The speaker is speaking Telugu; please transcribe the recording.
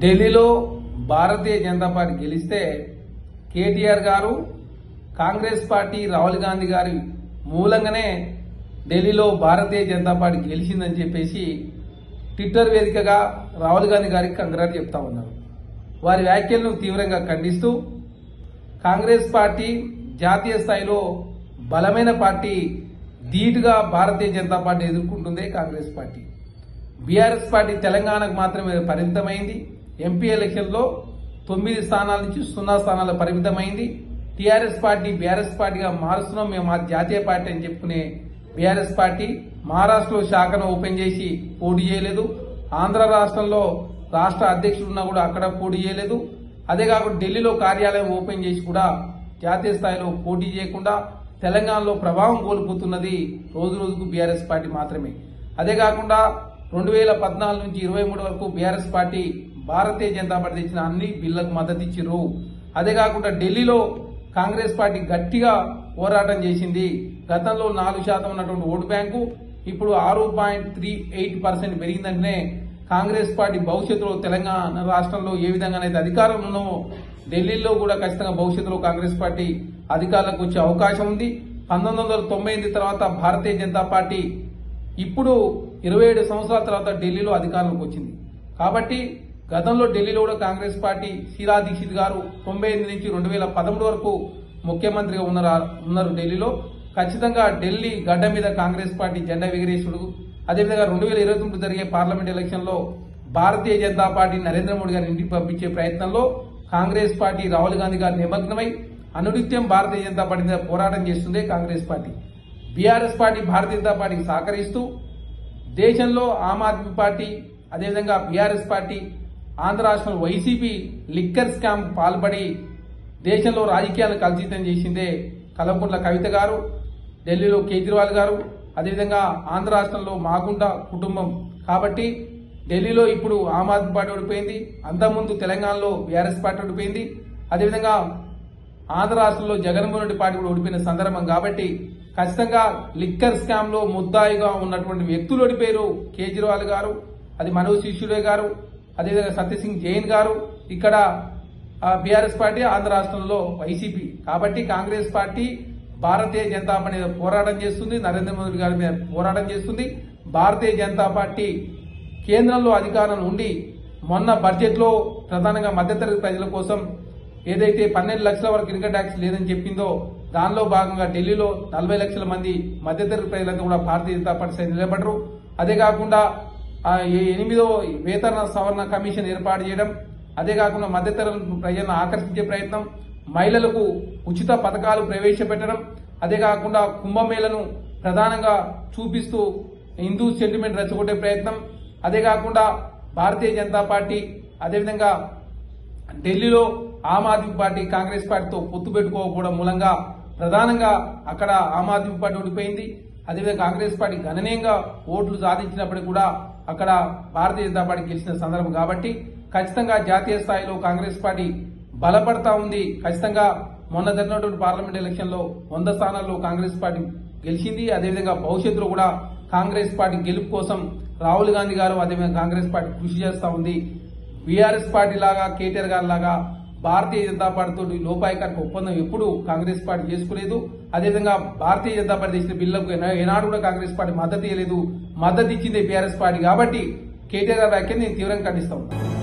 ఢిల్లీలో భారతీయ జనతా పార్టీ గెలిస్తే కేటీఆర్ గారు కాంగ్రెస్ పార్టీ రాహుల్ గాంధీ గారి మూలంగానే ఢిల్లీలో భారతీయ జనతా పార్టీ గెలిచిందని చెప్పేసి ట్విట్టర్ వేదికగా రాహుల్ గాంధీ గారికి కంగ్రాట్ చెప్తా ఉన్నారు. వారి వ్యాఖ్యలను తీవ్రంగా ఖండిస్తూ కాంగ్రెస్ పార్టీ జాతీయ స్థాయిలో బలమైన పార్టీ, ధీటుగా భారతీయ జనతా పార్టీ ఎదుర్కొంటుంది కాంగ్రెస్ పార్టీ. బీఆర్ఎస్ పార్టీ తెలంగాణకు మాత్రమే పరిమితమైంది. ఎంపీ ఎలక్షన్లో 9 స్థానాల నుంచి 0 స్థానాలకు పరిమితమైంది. టీఆర్ఎస్ పార్టీ బీఆర్ఎస్ పార్టీగా మారుస్తున్నాం, మేము మా జాతీయ పార్టీ అని చెప్పుకునే బీఆర్ఎస్ పార్టీ మహారాష్ట్రలో శాఖను ఓపెన్ చేసి పోటీ చేయలేదు. ఆంధ్ర రాష్ట్రంలో రాష్ట్ర అధ్యక్షుడు ఉన్నా కూడా అక్కడ పోటీ చేయలేదు. అదే కాకుండా ఢిల్లీలో కార్యాలయం ఓపెన్ చేసి కూడా జాతీయ స్థాయిలో పోటీ చేయకుండా తెలంగాణలో ప్రభావం కోల్పోతున్నది రోజు రోజుకు బీఆర్ఎస్ పార్టీ మాత్రమే. అదే కాకుండా 2014 నుంచి 23 వరకు BRS party Bharatiya Janata party తెచ్చిన అన్ని బిల్లులకు మద్దతు ఇచ్చిర్రు. అదే కాకుండా ఢిల్లీలో కాంగ్రెస్ పార్టీ గట్టిగా పోరాటం చేసింది. గతంలో 4% ఉన్నటువంటి ఓటు బ్యాంకు ఇప్పుడు 6.38% పెరిగిందంటే కాంగ్రెస్ పార్టీ భవిష్యత్తులో తెలంగాణ రాష్ట్రంలో ఏ విధంగానైతే అధికారం ఉన్నామో ఢిల్లీలో కూడా ఖచ్చితంగా భవిష్యత్తులో కాంగ్రెస్ పార్టీ అధికారులకు వచ్చే అవకాశం ఉంది. 1998 తర్వాత భారతీయ జనతా పార్టీ ఇప్పుడు 27 సంవత్సరాల తర్వాత ఢిల్లీలో అధికారంలోకి వచ్చింది. కాబట్టి గతంలో ఢిల్లీలో కూడా కాంగ్రెస్ పార్టీ శీలా దీక్షిత్ గారు 98 నుంచి 2013 వరకు ముఖ్యమంత్రిగా ఉన్నారు ఢిల్లీలో. ఖచ్చితంగా ఢిల్లీ గడ్డ మీద కాంగ్రెస్ పార్టీ జెండా ఎగిరేసుడు. అదేవిధంగా 2029 జరిగే పార్లమెంట్ ఎలక్షన్ లో భారతీయ జనతా పార్టీ నరేంద్ర మోడీ గారిని ఇంటికి పంపించే ప్రయత్నంలో కాంగ్రెస్ పార్టీ రాహుల్ గాంధీ గారు నిమగ్నమై అనునిత్యం భారతీయ జనతా పార్టీ మీద పోరాటం చేస్తుంది Congress party. BRS party Bharatiya Janata పార్టీకి సహకరిస్తూ దేశంలో ఆమ్ ఆద్మీ పార్టీ, అదేవిధంగా బీఆర్ఎస్ పార్టీ, ఆంధ్ర రాష్ట్రంలో వైసీపీ లిక్కర్ స్కామ్ పాల్పడి దేశంలో రాజకీయాలను కలుషితం చేసిందే కల్వకుంట్ల కవిత గారు, ఢిల్లీలో కేజ్రీవాల్ గారు, అదేవిధంగా ఆంధ్ర రాష్ట్రంలో మాగుంట కుటుంబం. కాబట్టి ఢిల్లీలో ఇప్పుడు ఆమ్ ఆద్మీ పార్టీ ఓడిపోయింది, అంతకుముందు తెలంగాణలో బీఆర్ఎస్ పార్టీ ఓడిపోయింది, అదేవిధంగా ఆంధ్ర రాష్ట్రంలో జగన్మోహన్ రెడ్డి పార్టీ కూడా ఓడిపోయిన సందర్భం. కాబట్టి ఖచ్చితంగా లిక్కర్ స్కామ్ లో ముద్దాయిగా ఉన్నటువంటి వ్యక్తులు ఓడిపోయారు. కేజ్రీవాల్ గారు, అది మనోజ్ సిసోడియా గారు, అదేవిధంగా సత్యసింగ్ జైన్ గారు, ఇక్కడ బీఆర్ఎస్ పార్టీ, ఆంధ్ర రాష్ట్రంలో వైసీపీ. కాబట్టి కాంగ్రెస్ పార్టీ భారతీయ జనతా పార్టీ మీద పోరాటం చేస్తుంది, నరేంద్ర మోదీ గారి మీద పోరాటం చేస్తుంది. భారతీయ జనతా పార్టీ కేంద్రంలో అధికారం ఉండి మొన్న బడ్జెట్ లో ప్రధానంగా మధ్యతరగతి ప్రజల కోసం ఏదైతే 12 లక్షల వరకు ఇన్కమ్ ట్యాక్స్ లేదని చెప్పిందో దానిలో భాగంగా ఢిల్లీలో 40 లక్షల మంది మధ్యతరగతి ప్రజలంతా కూడా భారతీయ జనతా పార్టీ సైడ్ నిలబడరు. అదే కాకుండా 8వ వేతన సవరణ కమిషన్ ఏర్పాటు చేయడం, అదే కాకుండా మధ్యతరగతి ప్రజలను ఆకర్షించే ప్రయత్నం, మహిళలకు ఉచిత పథకాలు ప్రవేశపెట్టడం, అదే కాకుండా కుంభమేళను ప్రధానంగా చూపిస్తూ హిందూ సెంటిమెంట్ రెచ్చగొట్టే ప్రయత్నం, అదే కాకుండా భారతీయ జనతా పార్టీ అదేవిధంగా ఢిల్లీలో ఆమ్ ఆద్మీ పార్టీ కాంగ్రెస్ పార్టీతో పొత్తు పెట్టుకోకపోవడం మూలంగా ప్రధానంగా అక్కడ ఆమ్ ఆద్మీ పార్టీ ఓడిపోయింది. అదేవిధంగా కాంగ్రెస్ పార్టీ గణనీయంగా ఓట్లు సాధించినప్పటికీ కూడా అక్కడ భారతీయ జనతా పార్టీ గెలిచిన సందర్భం. కాబట్టి ఖచ్చితంగా జాతీయ స్థాయిలో కాంగ్రెస్ పార్టీ బలపడతా ఉంది. ఖచ్చితంగా మొన్న జరిగినటువంటి పార్లమెంట్ ఎలక్షన్ లో 100 స్థానాల్లో కాంగ్రెస్ పార్టీ గెలిచింది. అదేవిధంగా భవిష్యత్తులో కూడా కాంగ్రెస్ పార్టీ గెలుపు కోసం రాహుల్ గాంధీ గారు అదేవిధంగా కాంగ్రెస్ పార్టీ కృషి చేస్తా ఉంది. బీఆర్ఎస్ పార్టీ లాగా కేటీఆర్ గారి లాగా భారతీయ జనతా పార్టీతో లోపాయికారికి ఒప్పందం ఎప్పుడు కాంగ్రెస్ పార్టీ చేసుకోలేదు. అదేవిధంగా భారతీయ జనతా పార్టీ చేసిన బిల్లులకు ఏనాడు కూడా కాంగ్రెస్ పార్టీ మద్దతు ఇవ్వలేదు. మద్దతు ఇచ్చింది బీఆర్ఎస్ పార్టీ. కాబట్టి కేటీఆర్ గారి వ్యాఖ్యని నేను తీవ్రంగా ఖండిస్తా ఉన్నాను.